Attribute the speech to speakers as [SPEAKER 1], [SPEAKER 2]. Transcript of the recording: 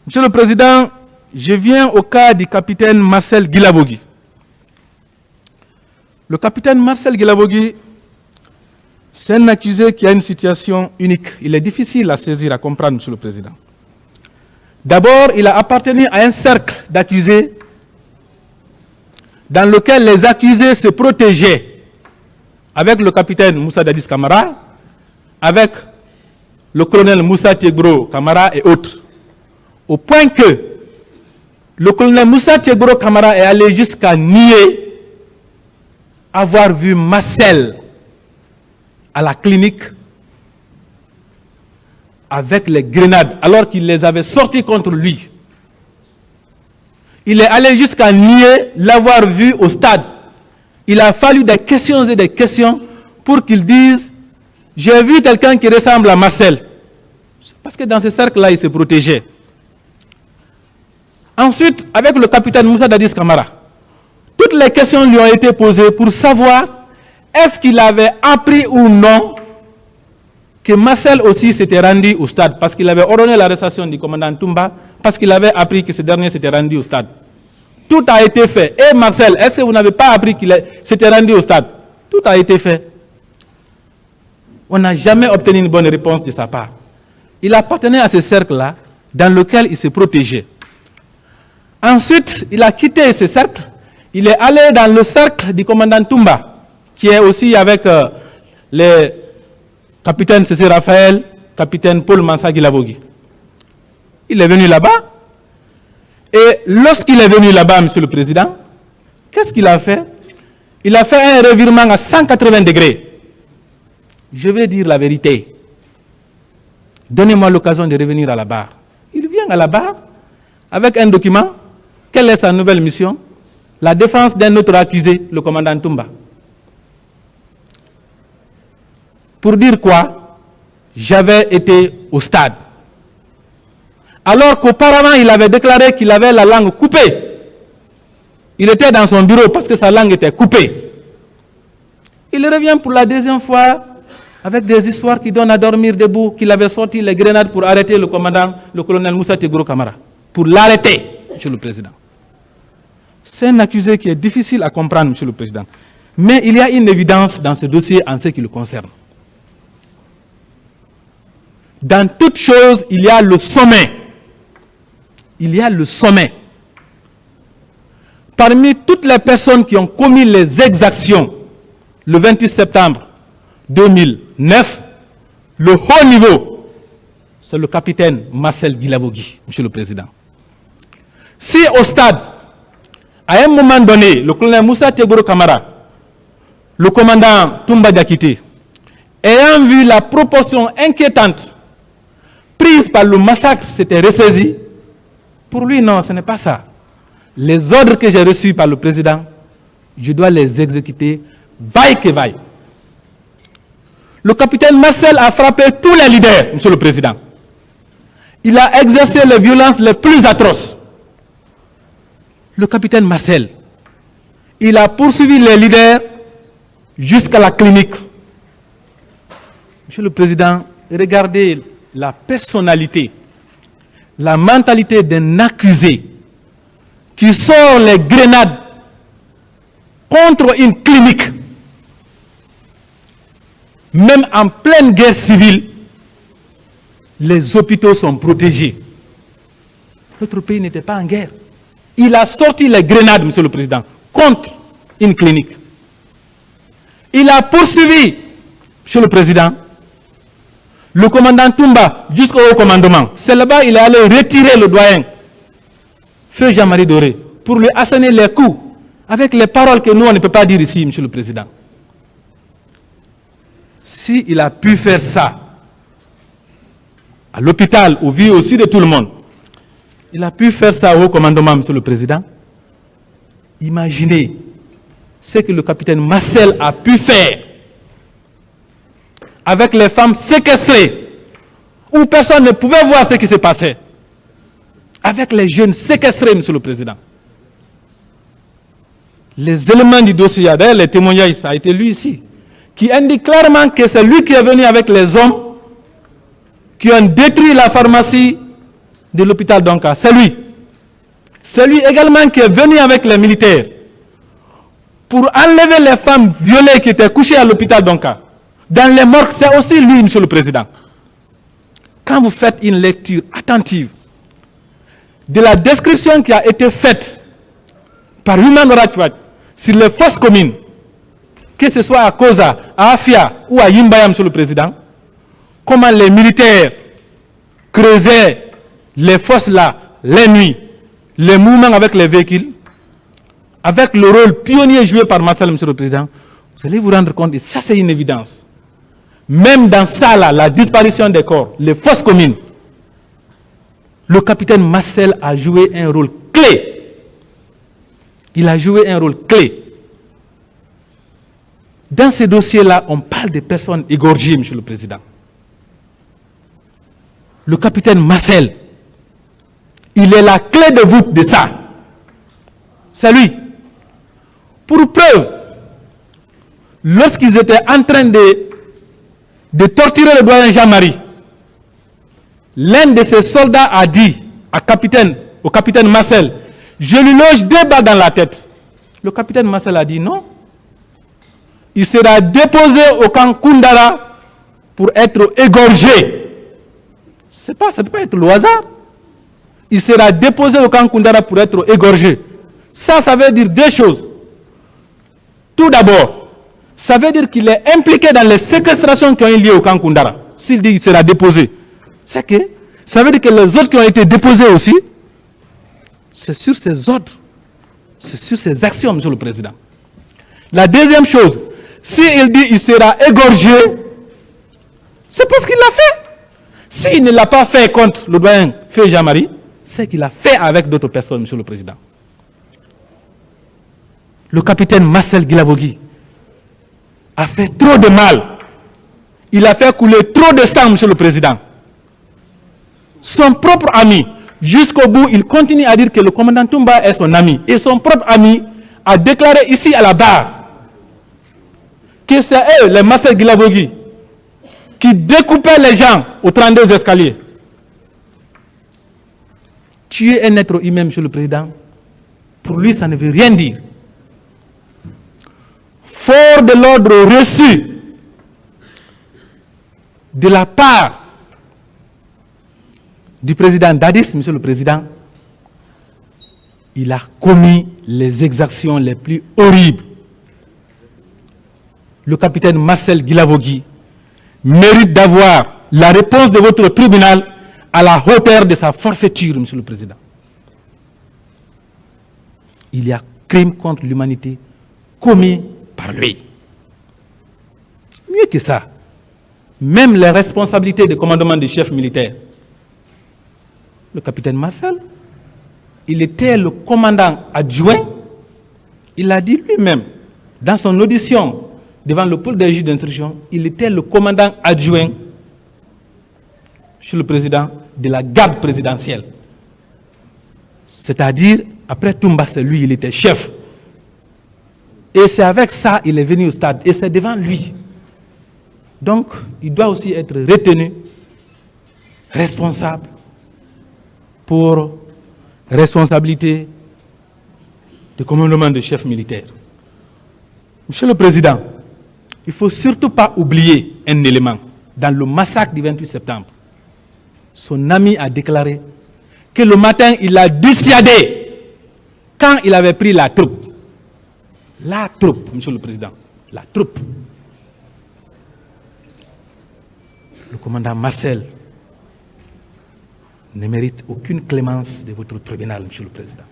[SPEAKER 1] Monsieur le Président, je viens au cas du capitaine Marcel Guilavogui. Le capitaine Marcel Guilavogui, c'est un accusé qui a une situation unique. Il est difficile à saisir, à comprendre, Monsieur le Président. D'abord, il a appartenu à un cercle d'accusés dans lequel les accusés se protégeaient avec le capitaine Moussa Dadis Camara, avec le colonel Moussa Tiegro Camara et autres. Au point que le colonel Moussa Tiegro Camara est allé jusqu'à nier avoir vu Marcel à la clinique avec les grenades, alors qu'il les avait sortis contre lui. Il est allé jusqu'à nier l'avoir vu au stade. Il a fallu des questions et des questions pour qu'il dise « J'ai vu quelqu'un qui ressemble à Marcel ». Parce que dans ce cercle-là, il se protégeait. Ensuite, avec le capitaine Moussa Dadis Camara, toutes les questions lui ont été posées pour savoir est-ce qu'il avait appris ou non que Marcel aussi s'était rendu au stade, parce qu'il avait ordonné l'arrestation du commandant Toumba, parce qu'il avait appris que ce dernier s'était rendu au stade. Tout a été fait. Et Marcel, est-ce que vous n'avez pas appris qu'il s'était rendu au stade? Tout a été fait. On n'a jamais obtenu une bonne réponse de sa part. Il appartenait à ce cercle-là, dans lequel il se protégeait. Ensuite, il a quitté ce cercle. Il est allé dans le cercle du commandant Toumba, qui est aussi avec les capitaines Cécile Raphaël, capitaine Paul Mansa Guilavogui. Il est venu là-bas. Et lorsqu'il est venu là-bas, Monsieur le Président, qu'est-ce qu'il a fait? Il a fait un revirement à 180 degrés. Je vais dire la vérité. Donnez-moi l'occasion de revenir à la barre. Il vient à la barre avec un document. Quelle est sa nouvelle mission? La défense d'un autre accusé, le commandant Toumba. Pour dire quoi? J'avais été au stade. Alors qu'auparavant, il avait déclaré qu'il avait la langue coupée. Il était dans son bureau parce que sa langue était coupée. Il revient pour la deuxième fois avec des histoires qui donnent à dormir debout, qu'il avait sorti les grenades pour arrêter le commandant, le colonel Moussa Tiegro Camara. Pour l'arrêter, Monsieur le Président. C'est un accusé qui est difficile à comprendre, Monsieur le Président. Mais il y a une évidence dans ce dossier en ce qui le concerne. Dans toute chose, il y a le sommet. Il y a le sommet. Parmi toutes les personnes qui ont commis les exactions le 28 septembre 2009, le haut niveau, c'est le capitaine Marcel Guilavogui, Monsieur le Président. Si au stade, à un moment donné, le colonel Moussa Tiegro Camara, le commandant Toumba Diakité, ayant vu la proportion inquiétante prise par le massacre, s'était ressaisi, pour lui, non, ce n'est pas ça. Les ordres que j'ai reçus par le président, je dois les exécuter, vaille que vaille. Le capitaine Marcel a frappé tous les leaders, Monsieur le Président. Il a exercé les violences les plus atroces. Le capitaine Marcel, il a poursuivi les leaders jusqu'à la clinique. Monsieur le Président, regardez la personnalité, la mentalité d'un accusé qui sort les grenades contre une clinique. Même en pleine guerre civile, les hôpitaux sont protégés. Notre pays n'était pas en guerre. Il a sorti les grenades, Monsieur le Président, contre une clinique. Il a poursuivi, Monsieur le Président, le commandant Toumba jusqu'au haut commandement. C'est là-bas qu'il est allé retirer le doyen, Feu Jean-Marie Doré, pour lui asséner les coups, avec les paroles que nous, on ne peut pas dire ici, Monsieur le Président. S'il a pu faire ça à l'hôpital, au vu aussi de tout le monde, il a pu faire ça au haut commandement, Monsieur le Président. Imaginez ce que le capitaine Marcel a pu faire avec les femmes séquestrées, où personne ne pouvait voir ce qui se passait. Avec les jeunes séquestrés, Monsieur le Président. Les éléments du dossier, d'ailleurs les témoignages, ça a été lui ici, qui indique clairement que c'est lui qui est venu avec les hommes qui ont détruit la pharmacie de l'hôpital d'Onka, c'est lui. C'est lui également qui est venu avec les militaires pour enlever les femmes violées qui étaient couchées à l'hôpital d'Onka. Dans les morgues, c'est aussi lui, Monsieur le Président. Quand vous faites une lecture attentive de la description qui a été faite par Human Rights Watch sur les fosses communes, que ce soit à Koza, à Afia ou à Yimbaya, Monsieur le Président, comment les militaires creusaient les fosses là, les nuits, les mouvements avec les véhicules, avec le rôle pionnier joué par Marcel, Monsieur le Président, vous allez vous rendre compte, et ça c'est une évidence. Même dans ça là, la disparition des corps, les fosses communes, le capitaine Marcel a joué un rôle clé. Il a joué un rôle clé. Dans ces dossiers-là, on parle de personnes égorgées, Monsieur le Président. Le capitaine Marcel, il est la clé de voûte de ça. C'est lui. Pour preuve, lorsqu'ils étaient en train de torturer le doyen Jean-Marie, l'un de ses soldats a dit au capitaine Marcel, je lui loge 2 balles dans la tête. Le capitaine Marcel a dit non. Il sera déposé au camp Koundara pour être égorgé. Ça ne peut pas être le hasard. Il sera déposé au camp Koundara pour être égorgé. Ça veut dire 2 choses. Tout d'abord, ça veut dire qu'il est impliqué dans les séquestrations qui ont eu lieu au camp Koundara. S'il dit qu'il sera déposé, c'est que ça veut dire que les autres qui ont été déposés aussi, c'est sur ces ordres, c'est sur ces actions, Monsieur le Président. La deuxième chose, s'il dit qu'il sera égorgé, c'est parce qu'il l'a fait. S'il ne l'a pas fait contre le doyen Feu Jean-Marie, c'est qu'il a fait avec d'autres personnes, Monsieur le Président. Le capitaine Marcel Guilavogui a fait trop de mal. Il a fait couler trop de sang, Monsieur le Président. Son propre ami, jusqu'au bout, il continue à dire que le commandant Toumba est son ami. Et son propre ami a déclaré ici à la barre que c'est eux, les Marcel Guilavogui, qui découpaient les gens aux 32 escaliers. Tuer un être humain, Monsieur le Président, pour lui, ça ne veut rien dire. Fort de l'ordre reçu de la part du président Dadis, Monsieur le Président, il a commis les exactions les plus horribles. Le capitaine Marcel Guilavogui mérite d'avoir la réponse de votre tribunal à la hauteur de sa forfaiture, Monsieur le Président. Il y a crime contre l'humanité commis par lui. Mieux que ça, même les responsabilités de commandement des chefs militaires. Le capitaine Marcel, il était le commandant adjoint, il l'a dit lui-même, dans son audition devant le pôle des juges d'instruction, il était le commandant adjoint, Monsieur le Président, de la garde présidentielle. C'est-à-dire, après Toumba, c'est lui, il était chef. Et c'est avec ça qu'il est venu au stade, et c'est devant lui. Donc, il doit aussi être retenu, responsable, pour responsabilité de commandement de chef militaire. Monsieur le Président, il ne faut surtout pas oublier un élément. Dans le massacre du 28 septembre, son ami a déclaré que le matin, il a dissuadé quand il avait pris la troupe. La troupe, Monsieur le Président, la troupe. Le commandant Marcel ne mérite aucune clémence de votre tribunal, Monsieur le Président.